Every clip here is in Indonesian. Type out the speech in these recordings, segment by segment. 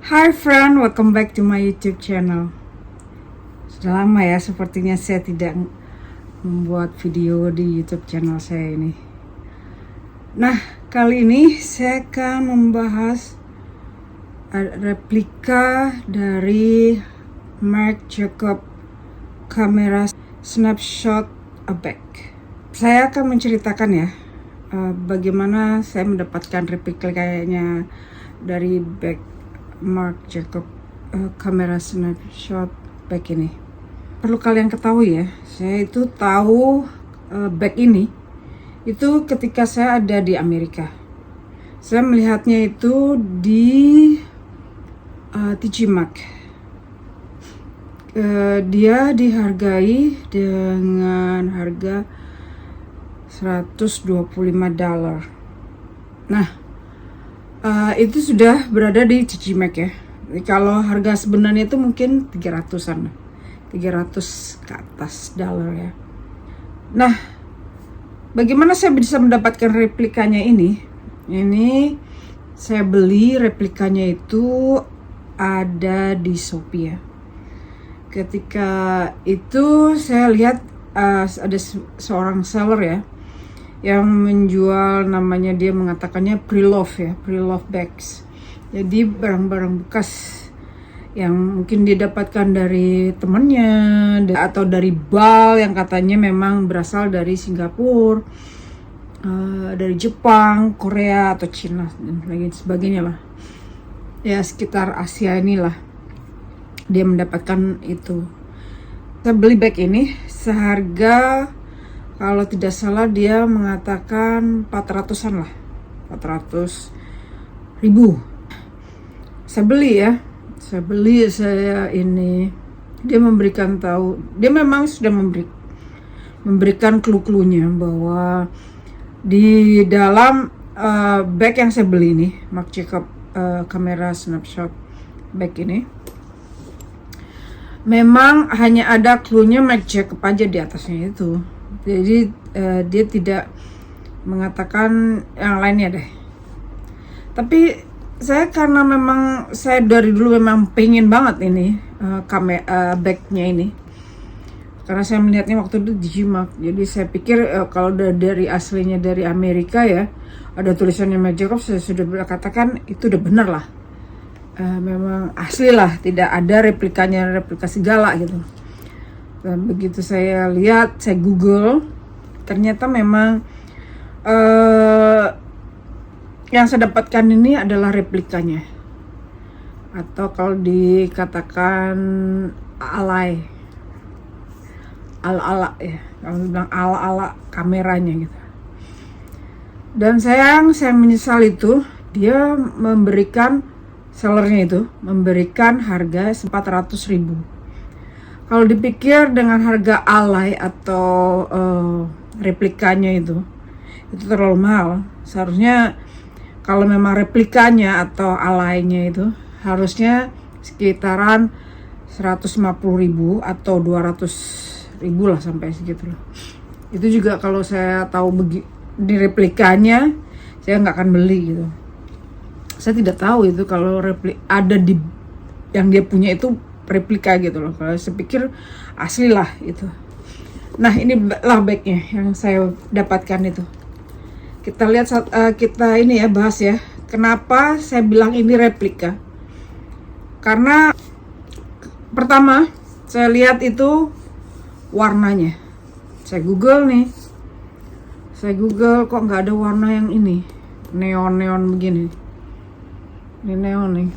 Hi friend, welcome back to my YouTube channel. Sudah lama ya sepertinya saya tidak membuat video di YouTube channel saya ini. Nah, kali ini saya akan membahas replika dari Marc Jacob kamera snapshot bag. Saya akan menceritakan ya bagaimana saya mendapatkan replikanya dari bag Marc Jacob kamera snapshot bag ini. Perlu kalian ketahui ya, saya itu tahu bag ini itu ketika saya ada di Amerika. Saya melihatnya itu di TJ Maxx. Dia dihargai dengan harga $125. Nah, itu sudah berada di TJ Maxx ya. Kalau harga sebenarnya itu mungkin 300-an, 300 ke atas dolar ya. Nah, bagaimana saya bisa mendapatkan replikanya ini? Ini saya beli replikanya itu ada di Shopee ya. Ketika itu saya lihat ada seorang seller ya yang menjual, namanya dia mengatakannya pre-love ya, pre-love bags. Jadi barang-barang bekas yang mungkin didapatkan dari temannya atau dari bal yang katanya memang berasal dari Singapura, dari Jepang, Korea atau Cina dan lain sebagainya lah. Ya sekitar Asia inilah dia mendapatkan itu. Saya beli bag ini seharga, kalau tidak salah dia mengatakan 400-an lah, 400.000. Saya beli ya, saya ini, dia memberikan tahu, dia memang sudah memberikan clue-cluenya bahwa di dalam bag yang saya beli ini, Marc Jacob kamera snapshot bag ini, memang hanya ada clue-nya Marc Jacob aja di atasnya itu. Jadi dia tidak mengatakan yang lainnya deh. Tapi saya karena memang saya dari dulu memang pengen banget ini bagnya ini, karena saya melihatnya waktu itu di Gmax. Jadi saya pikir kalau dari aslinya dari Amerika ya, ada tulisannya Marc Jacob, saya sudah berkatakan itu udah bener lah, memang asli lah, tidak ada replika segala gitu. Dan begitu saya lihat, saya Google, ternyata memang yang saya dapatkan ini adalah replikanya, atau kalau dikatakan ala ya, kalau bilang ala kameranya gitu. Dan saya menyesal itu dia memberikan, sellernya itu memberikan harga 400.000. Kalau dipikir dengan harga alay atau replikanya itu terlalu mahal. Seharusnya kalau memang replikanya atau alaynya itu harusnya sekitaran 150.000 atau 200.000 lah, sampai segitu lah. Itu juga kalau saya tahu di replikanya, saya nggak akan beli gitu. Saya tidak tahu itu kalau ada di yang dia punya itu replika gitu loh. Kalau saya pikir asli lah itu. Nah, ini lah bagnya yang saya dapatkan itu. Kita lihat kita ini ya, bahas ya, kenapa saya bilang ini replika. Karena pertama saya lihat itu warnanya. Saya Google kok nggak ada warna yang ini, neon begini. Ini neon nih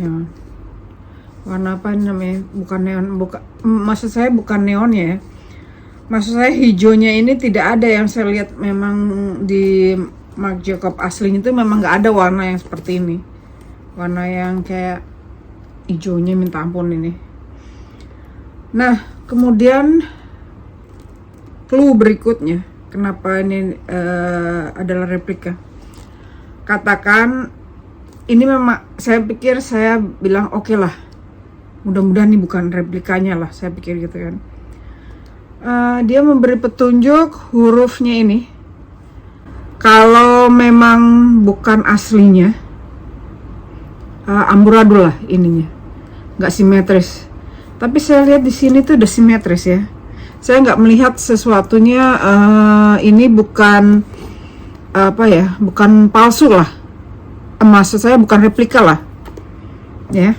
ya. Warna apa ini namanya? Bukan neon, maksud saya bukan neon ya. Maksud saya hijaunya ini tidak ada yang saya lihat. Memang di Marc Jacob aslinya itu memang nggak ada warna yang seperti ini. Warna yang kayak hijaunya minta ampun ini. Nah, kemudian clue berikutnya, kenapa ini adalah replika. Katakan ini memang, saya pikir, saya bilang oke lah, mudah-mudahan ini bukan replikanya lah, saya pikir gitu kan. Dia memberi petunjuk hurufnya ini, kalau memang bukan aslinya amburadul lah ininya, nggak simetris. Tapi saya lihat di sini tuh udah simetris ya. Saya nggak melihat sesuatunya ini bukan bukan palsu lah. Maksud saya bukan replika lah, ya.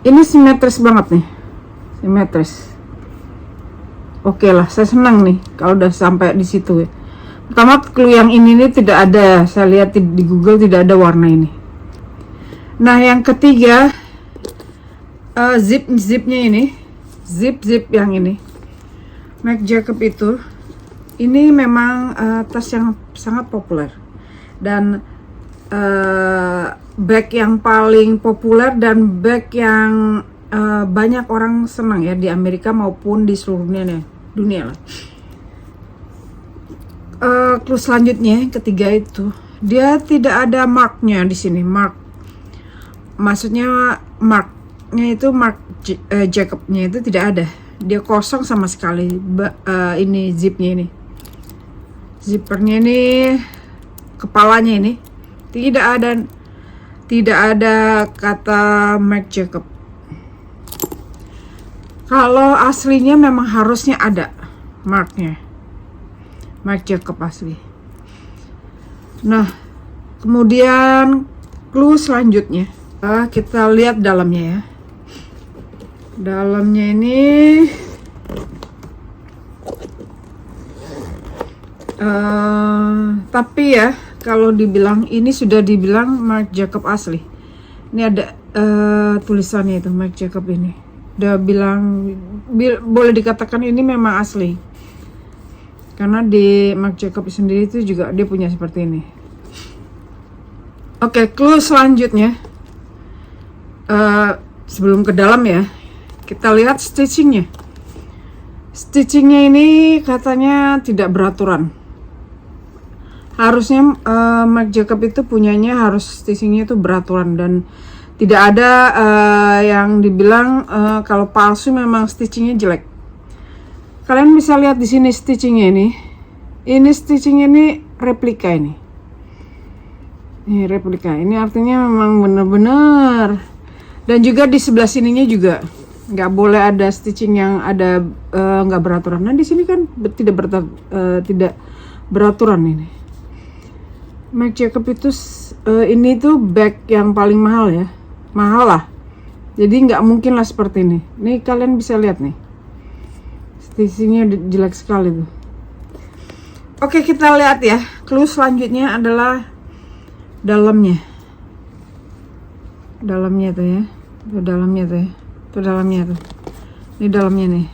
Ini simetris banget nih, simetris. Oke lah, saya senang nih kalau udah sampai di situ ya. Pertama, clue yang ini nih tidak ada, saya lihat di Google tidak ada warna ini. Nah, yang ketiga, zipnya ini, zip yang ini, Marc Jacob itu, ini memang tas yang sangat populer dan bag yang paling populer dan bag yang banyak orang senang ya di Amerika maupun di seluruh dunia lah. Clue selanjutnya ketiga itu dia tidak ada marknya di sini. Maksudnya marknya itu Marc Jacobnya itu tidak ada. Dia kosong sama sekali. Ini zipnya ini, zippernya ini, kepalanya ini tidak ada kata Marc Jacob. Kalau aslinya memang harusnya ada marknya, Marc Jacob asli. Nah, kemudian clue selanjutnya, kita lihat dalamnya ya. Dalamnya ini tapi ya kalau dibilang ini sudah dibilang Marc Jacob asli. Ini ada tulisannya itu Marc Jacob ini. Udah bilang boleh dikatakan ini memang asli. Karena di Marc Jacob sendiri itu juga dia punya seperti ini. Oke, clue selanjutnya. Sebelum ke dalam ya, kita lihat stitchingnya. Stitchingnya ini katanya tidak beraturan. Harusnya Marc Jacob itu punyanya harus stitchingnya itu beraturan dan tidak ada yang dibilang kalau palsu memang stitchingnya jelek. Kalian bisa lihat di sini stitchingnya ini. Ini stitchingnya ini replika ini. Ini replika. Ini artinya memang benar-benar. Dan juga di sebelah sininya juga nggak boleh ada stitching yang ada nggak beraturan. Nah di sini kan tidak beraturan ini. Marc Jacob itu ini tuh bag yang paling mahal ya, mahal lah. Jadi nggak mungkin lah seperti ini. Nih kalian bisa lihat nih. Stitchingnya jelek sekali tuh. Oke, kita lihat ya. Clue selanjutnya adalah dalamnya. Dalamnya tuh ya. Tuh dalamnya tuh ya. Tuh dalamnya tuh. Ini dalamnya nih.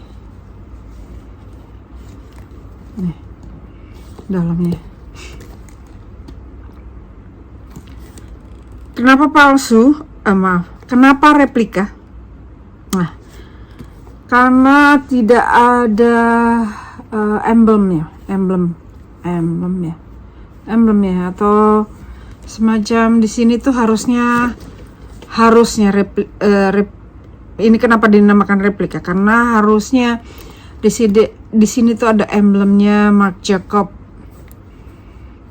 Nih. Dalamnya. Kenapa palsu? Maaf. Kenapa replika? Nah, karena tidak ada emblemnya atau semacam di sini tuh harusnya ini kenapa dinamakan replika? Karena harusnya di sini tuh ada emblemnya Marc Jacob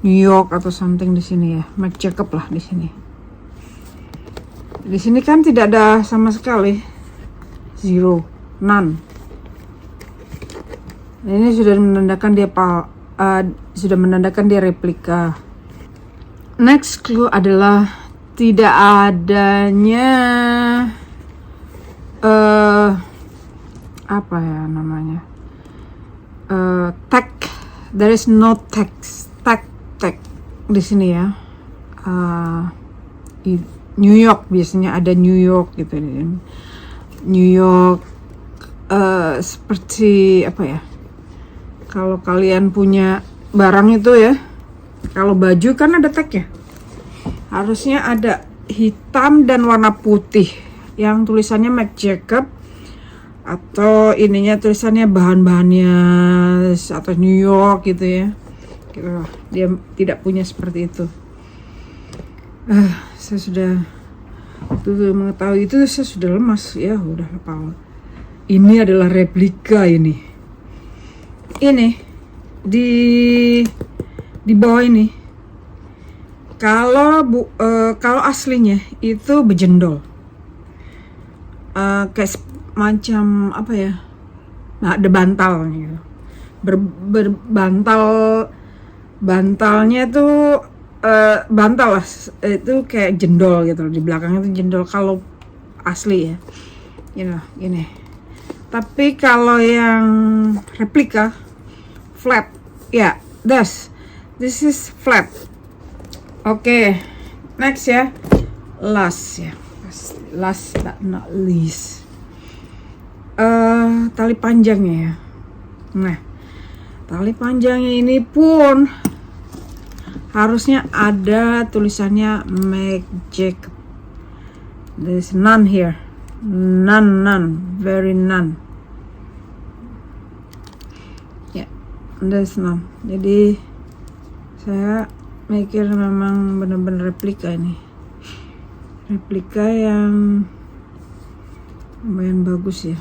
New York atau something di sini ya, Marc Jacob lah di sini. Di sini kan tidak ada sama sekali, zero, none. Ini sudah menandakan dia replika. Next clue adalah tidak adanya apa ya namanya, tag. There is no tag di sini ya. New York biasanya ada New York gitu. New York seperti apa ya? Kalau kalian punya barang itu ya, kalau baju kan ada tag ya. Harusnya ada hitam dan warna putih yang tulisannya Marc Jacob atau ininya tulisannya bahan-bahannya atau New York gitu ya. Dia tidak punya seperti itu. Saya sudah mengetahui itu, saya sudah lemas ya, udah lupa. Ini adalah replika ini. Ini di bawah ini Kalau aslinya itu bejendol, kayak macam apa ya? Nah, ada bantalnya gitu. Bantalnya tuh bantal lah, itu kayak jendol gitu. Di belakangnya tuh jendol kalau asli ya, gini. Tapi kalau yang replika flat, ya, this is flat. Oke, next ya, last but not least, tali panjangnya ya. Nah, tali panjangnya ini pun harusnya ada tulisannya Marc Jacob. There's none here, none, very none. Ya, there's none. Jadi saya mikir memang benar-benar replika ini, replika yang lumayan bagus ya.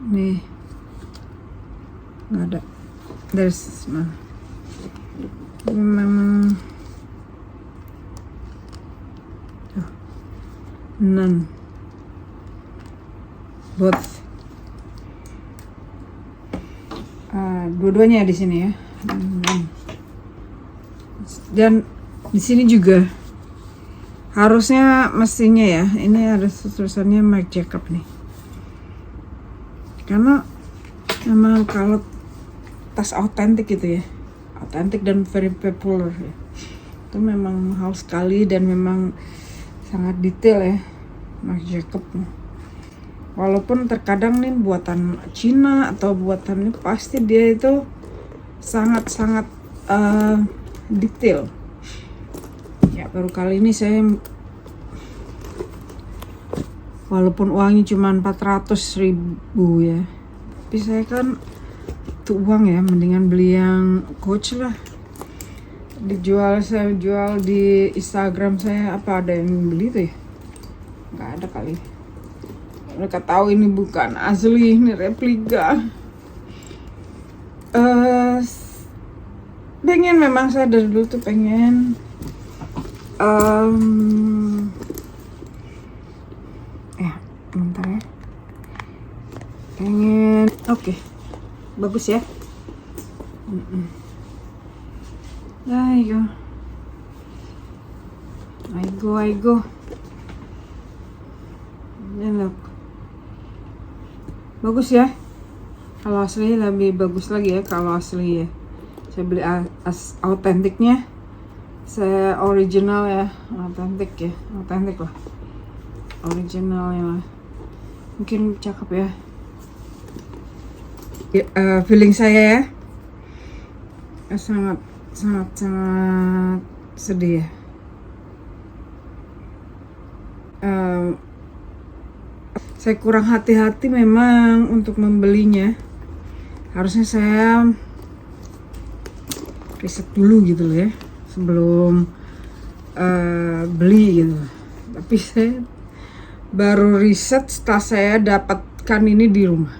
Nih nggak ada, there's none. Memang none, both, dua-duanya di sini ya. Dan di sini juga harusnya mestinya ya, ini ada tulisannya Marc Jacob nih, karena memang kalau tas autentik gitu ya, autentik dan very popular ya, itu memang mahal sekali dan memang sangat detail ya Marc Jacob. Walaupun terkadang nih buatan Cina atau buatan ini pasti dia itu sangat-sangat detail ya. Baru kali ini saya, walaupun uangnya cuma 400.000 ya, tapi saya kan itu uang ya, mendingan beli yang Coach lah. Saya jual di Instagram saya, apa ada yang beli tuh ya? Nggak ada kali. Mereka tahu ini bukan asli, ini replika. Pengen, memang saya dari dulu tuh pengen bentar ya, pengen. Oke, bagus ya. Ayo, I go. Look, bagus ya. Kalau asli lebih bagus lagi ya. Kalau asli ya, saya beli autentiknya, saya original ya, autentik lah, originalnya lah. Mungkin cakep ya. Feeling saya ya, sangat sedih ya. Saya kurang hati-hati memang untuk membelinya. Harusnya saya riset dulu gitu loh ya, sebelum beli gitu. Tapi saya baru riset setelah saya dapatkan ini di rumah.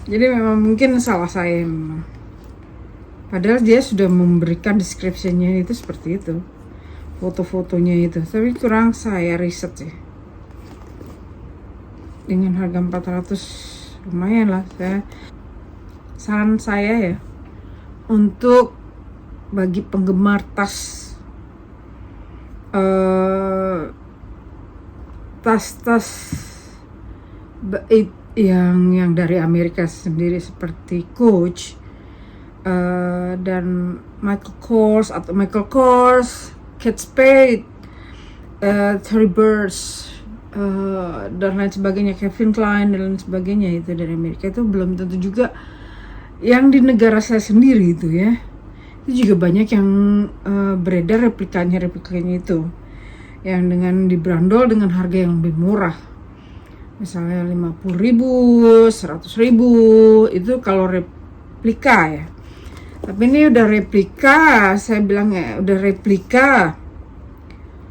Jadi memang mungkin salah saya memang. Padahal dia sudah memberikan description-nya itu seperti itu, foto-fotonya itu. Tapi kurang saya riset sih. Dengan harga 400 lumayan lah. Saran saya ya, untuk bagi penggemar tas yang dari Amerika sendiri seperti Coach dan Michael Kors, Kate Spade, Tory Burch, dan lain sebagainya, Calvin Klein dan lain sebagainya, itu dari Amerika. Itu belum tentu juga yang di negara saya sendiri itu ya. Itu juga banyak yang beredar replikanya itu, yang dengan dibrandol dengan harga yang lebih murah, misalnya 50.000, 100.000, itu kalau replika ya. Tapi ini udah replika, saya bilang ya udah replika,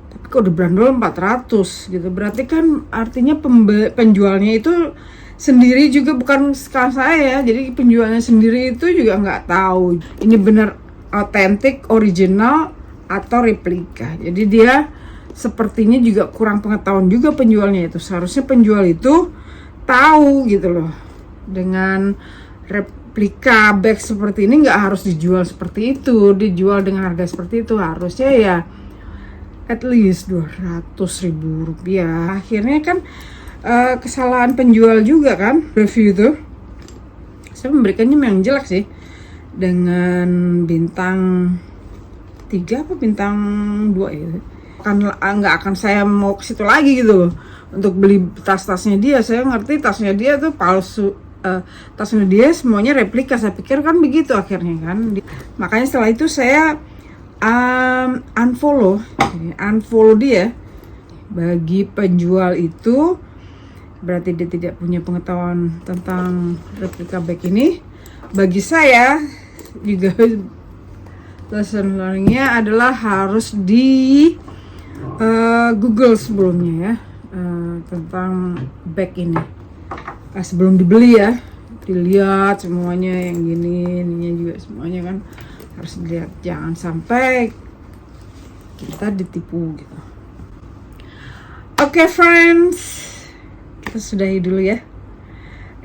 tapi kok udah brandol 400 gitu. Berarti kan artinya penjualnya itu sendiri juga bukan sekarang saya ya. Jadi penjualnya sendiri itu juga nggak tahu ini benar otentik, original atau replika. Jadi dia sepertinya juga kurang pengetahuan juga penjualnya itu. Seharusnya penjual itu tahu gitu loh, dengan replika bag seperti ini nggak harus dijual seperti itu, dijual dengan harga seperti itu, harusnya ya at least 200.000 rupiah. Akhirnya kan kesalahan penjual juga kan, review itu saya memberikannya yang jelek sih, dengan bintang 3 apa bintang 2 ya. Nggak akan saya mau ke situ lagi gitu loh untuk beli tas-tasnya dia. Saya ngerti tasnya dia tuh palsu, tasnya dia semuanya replika, saya pikir kan begitu akhirnya kan. Makanya setelah itu saya unfollow dia. Bagi penjual itu berarti dia tidak punya pengetahuan tentang replika bag ini. Bagi saya juga lesson learningnya adalah harus di Google sebelumnya ya, tentang bag ini sebelum dibeli ya, dilihat semuanya yang gini, ininya juga semuanya kan harus dilihat, jangan sampai kita ditipu gitu. Oke, friends, kita sudahi dulu ya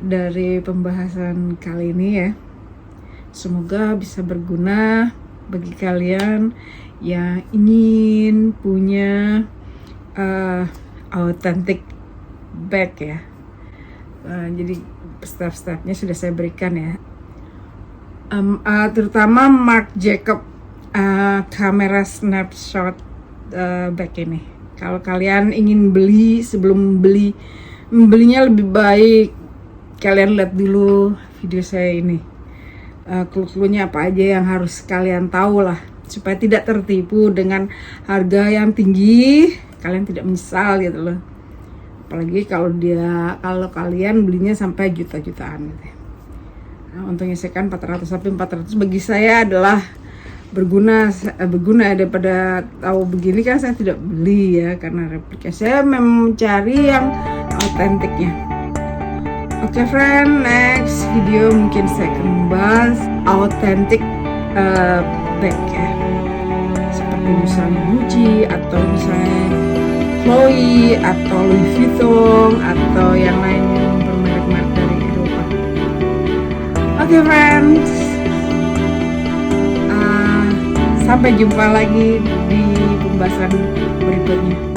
dari pembahasan kali ini ya. Semoga bisa berguna bagi kalian yang ingin punya authentic bag ya. Jadi step-stepnya sudah saya berikan ya. Terutama Marc Jacob kamera snapshot bag ini. Kalau kalian ingin beli, sebelum membelinya lebih baik kalian lihat dulu video saya ini. Clue-cluenya apa aja yang harus kalian tahu lah, supaya tidak tertipu dengan harga yang tinggi, kalian tidak menyesal gitu loh. Apalagi kalau kalian belinya sampai juta-jutaan gitu. Nah, untungnya saya kan 400 sampai 400 bagi saya adalah berguna daripada tahu begini kan saya tidak beli ya, karena replika. Saya memang mencari yang autentiknya. Oke, friend, next video mungkin saya akan membahas authentic bag ya, seperti misalnya Gucci atau misalnya Chloe atau Louis Vuitton atau yang lain yang bermerek-merek dari Eropa. Oke, friends, sampai jumpa lagi di pembahasan berikutnya.